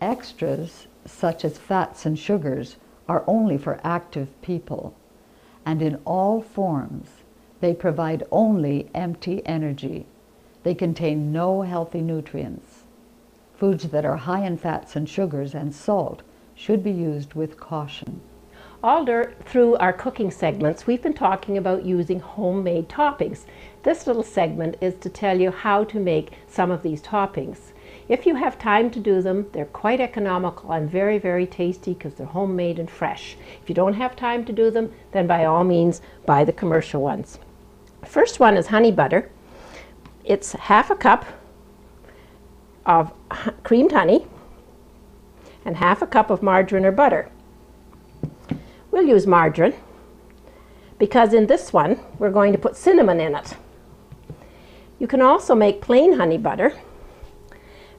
Extras, such as fats and sugars, are only for active people, and in all forms, they provide only empty energy. They contain no healthy nutrients. Foods that are high in fats and sugars and salt should be used with caution. All through our cooking segments, we've been talking about using homemade toppings. This little segment is to tell you how to make some of these toppings. If you have time to do them, they're quite economical and very, very tasty because they're homemade and fresh. If you don't have time to do them, then by all means, buy the commercial ones. First one is honey butter. It's half a cup of creamed honey and half a cup of margarine or butter. We'll use margarine because in this one we're going to put cinnamon in it. You can also make plain honey butter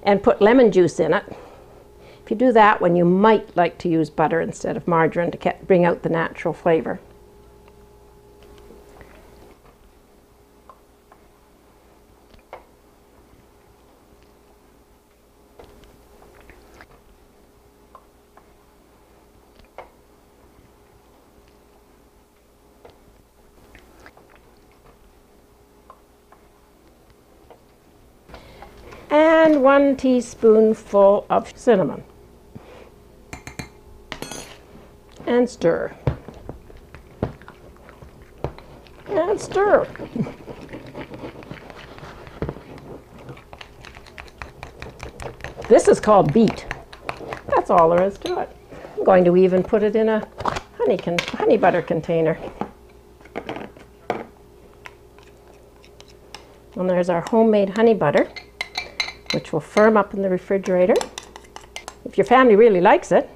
and put lemon juice in it. If you do that one, you might like to use butter instead of margarine to bring out the natural flavor. And 1 teaspoonful of cinnamon. And stir. And stir. This is called beet. That's all there is to it. I'm going to even put it in a honey butter container. And there's our homemade honey butter, which will firm up in the refrigerator. If your family really likes it,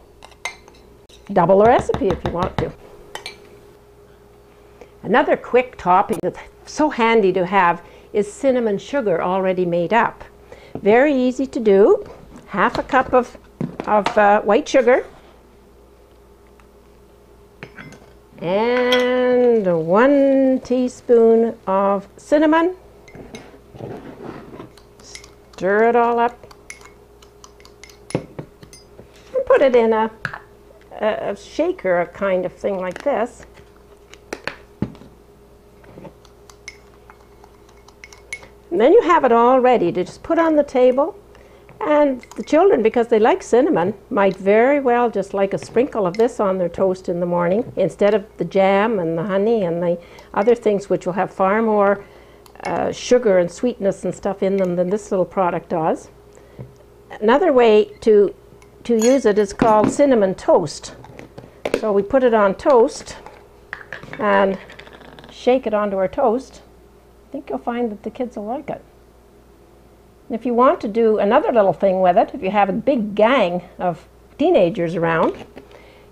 double the recipe if you want to. Another quick topping that's so handy to have is cinnamon sugar already made up. Very easy to do. Half a cup of white sugar and 1 teaspoon of cinnamon. Stir it all up and put it in a shaker, a kind of thing like this. And then you have it all ready to just put on the table. And the children, because they like cinnamon, might very well just like a sprinkle of this on their toast in the morning instead of the jam and the honey and the other things which will have far more sugar and sweetness and stuff in them than this little product does. Another way to use it is called cinnamon toast. So we put it on toast and shake it onto our toast. I think you'll find that the kids will like it. If you want to do another little thing with it, if you have a big gang of teenagers around,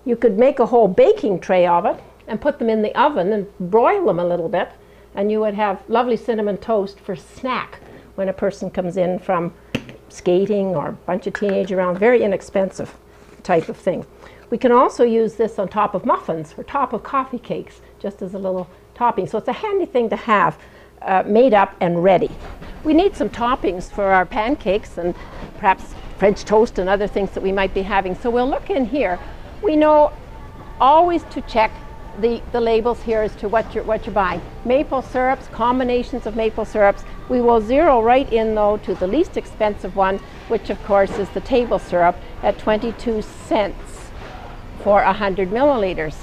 you could make a whole baking tray of it and put them in the oven and broil them a little bit, and you would have lovely cinnamon toast for snack when a person comes in from skating or a bunch of teenagers around. Very inexpensive type of thing. We can also use this on top of muffins or top of coffee cakes, just as a little topping. So it's a handy thing to have made up and ready. We need some toppings for our pancakes and perhaps French toast and other things that we might be having. So we'll look in here. We know always to check the labels here as to what you're buying. Maple syrups, combinations of maple syrups. We will zero right in though to the least expensive one, which of course is the table syrup at 22 cents for 100 milliliters.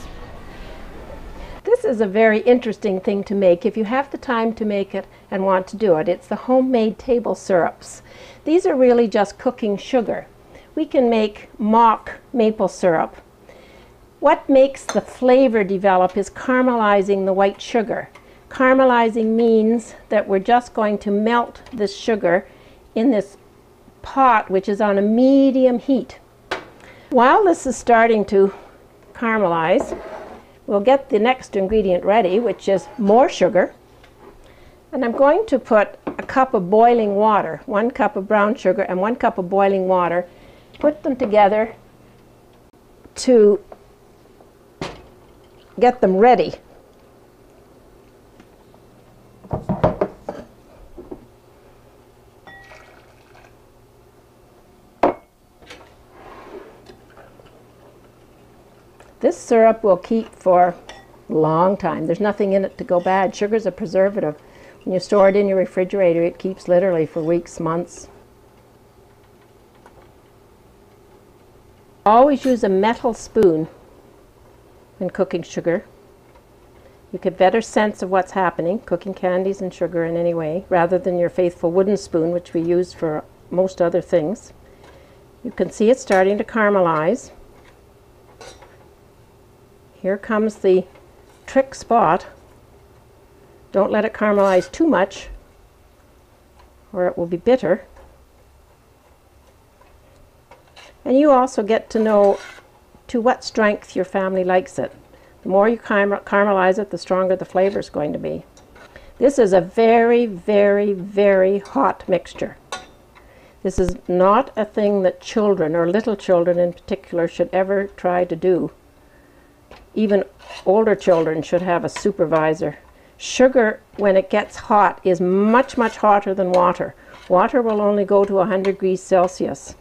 This is a very interesting thing to make if you have the time to make it and want to do it. It's the homemade table syrups. These are really just cooking sugar. We can make mock maple syrup. What makes the flavor develop is caramelizing the white sugar. Caramelizing means that we're just going to melt this sugar in this pot, which is on a medium heat. While this is starting to caramelize, we'll get the next ingredient ready, which is more sugar. And I'm going to put a cup of boiling water, 1 cup of brown sugar and 1 cup of boiling water, put them together to get them ready. This syrup will keep for a long time. There's nothing in it to go bad. Sugar's a preservative. When you store it in your refrigerator, it keeps literally for weeks, months. Always use a metal spoon when cooking sugar. You get better sense of what's happening, cooking candies and sugar in any way, rather than your faithful wooden spoon, which we use for most other things. You can see it starting to caramelize. Here comes the trick spot. Don't let it caramelize too much, or it will be bitter. And you also get to know to what strength your family likes it. The more you caramelize it, the stronger the flavor is going to be. This is a very, very, very hot mixture. This is not a thing that children, or little children in particular, should ever try to do. Even older children should have a supervisor. Sugar, when it gets hot, is much, much hotter than water. Water will only go to 100 degrees Celsius.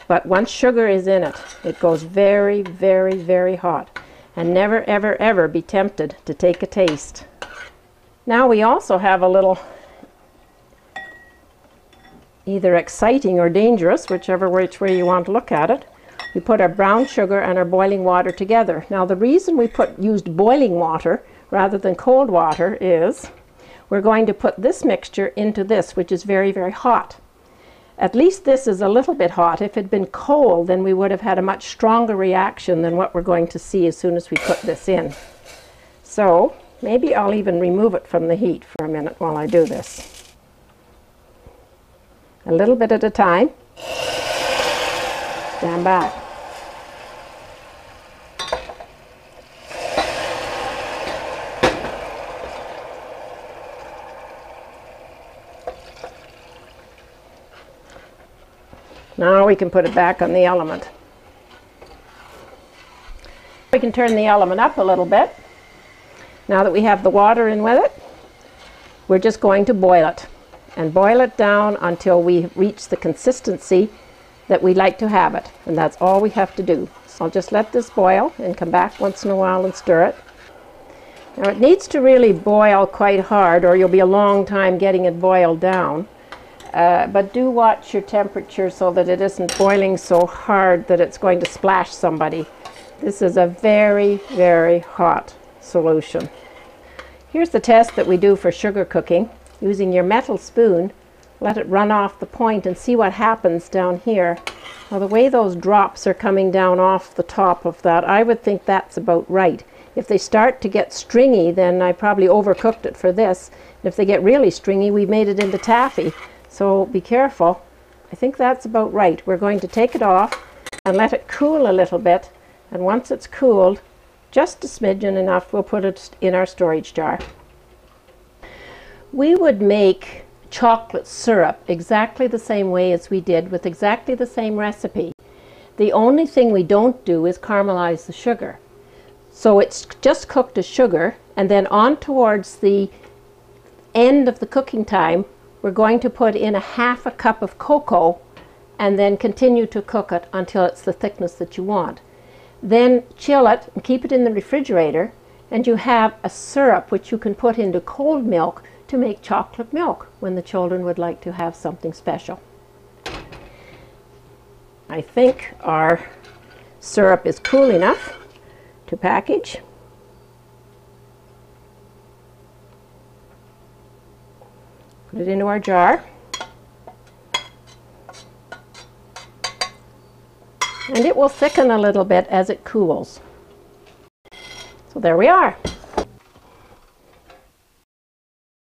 But once sugar is in it, it goes very, very, very hot. And never, ever, ever be tempted to take a taste. Now we also have a little either exciting or dangerous, whichever which way you want to look at it. We put our brown sugar and our boiling water together. Now the reason we used boiling water rather than cold water is we're going to put this mixture into this, which is very, very hot. At least this is a little bit hot. If it had been cold, then we would have had a much stronger reaction than what we're going to see as soon as we put this in. So maybe I'll even remove it from the heat for a minute while I do this. A little bit at a time. Stand back. Now we can put it back on the element. We can turn the element up a little bit. Now that we have the water in with it, we're just going to boil it. And boil it down until we reach the consistency that we like to have it. And that's all we have to do. So I'll just let this boil and come back once in a while and stir it. Now it needs to really boil quite hard, or you'll be a long time getting it boiled down. But do watch your temperature so that it isn't boiling so hard that it's going to splash somebody. This is a very, very hot solution. Here's the test that we do for sugar cooking. Using your metal spoon, let it run off the point and see what happens down here. Now the way those drops are coming down off the top of that, I would think that's about right. If they start to get stringy, then I probably overcooked it for this. And if they get really stringy, we've made it into taffy. So be careful. I think that's about right. We're going to take it off and let it cool a little bit. And once it's cooled, just a smidgen enough, we'll put it in our storage jar. We would make chocolate syrup exactly the same way as we did with exactly the same recipe. The only thing we don't do is caramelize the sugar. So it's just cooked as sugar, and then on towards the end of the cooking time, we're going to put in ½ cup of cocoa and then continue to cook it until it's the thickness that you want. Then chill it and keep it in the refrigerator, and you have a syrup which you can put into cold milk to make chocolate milk when the children would like to have something special. I think our syrup is cool enough to package. Put it into our jar. And it will thicken a little bit as it cools. So there we are.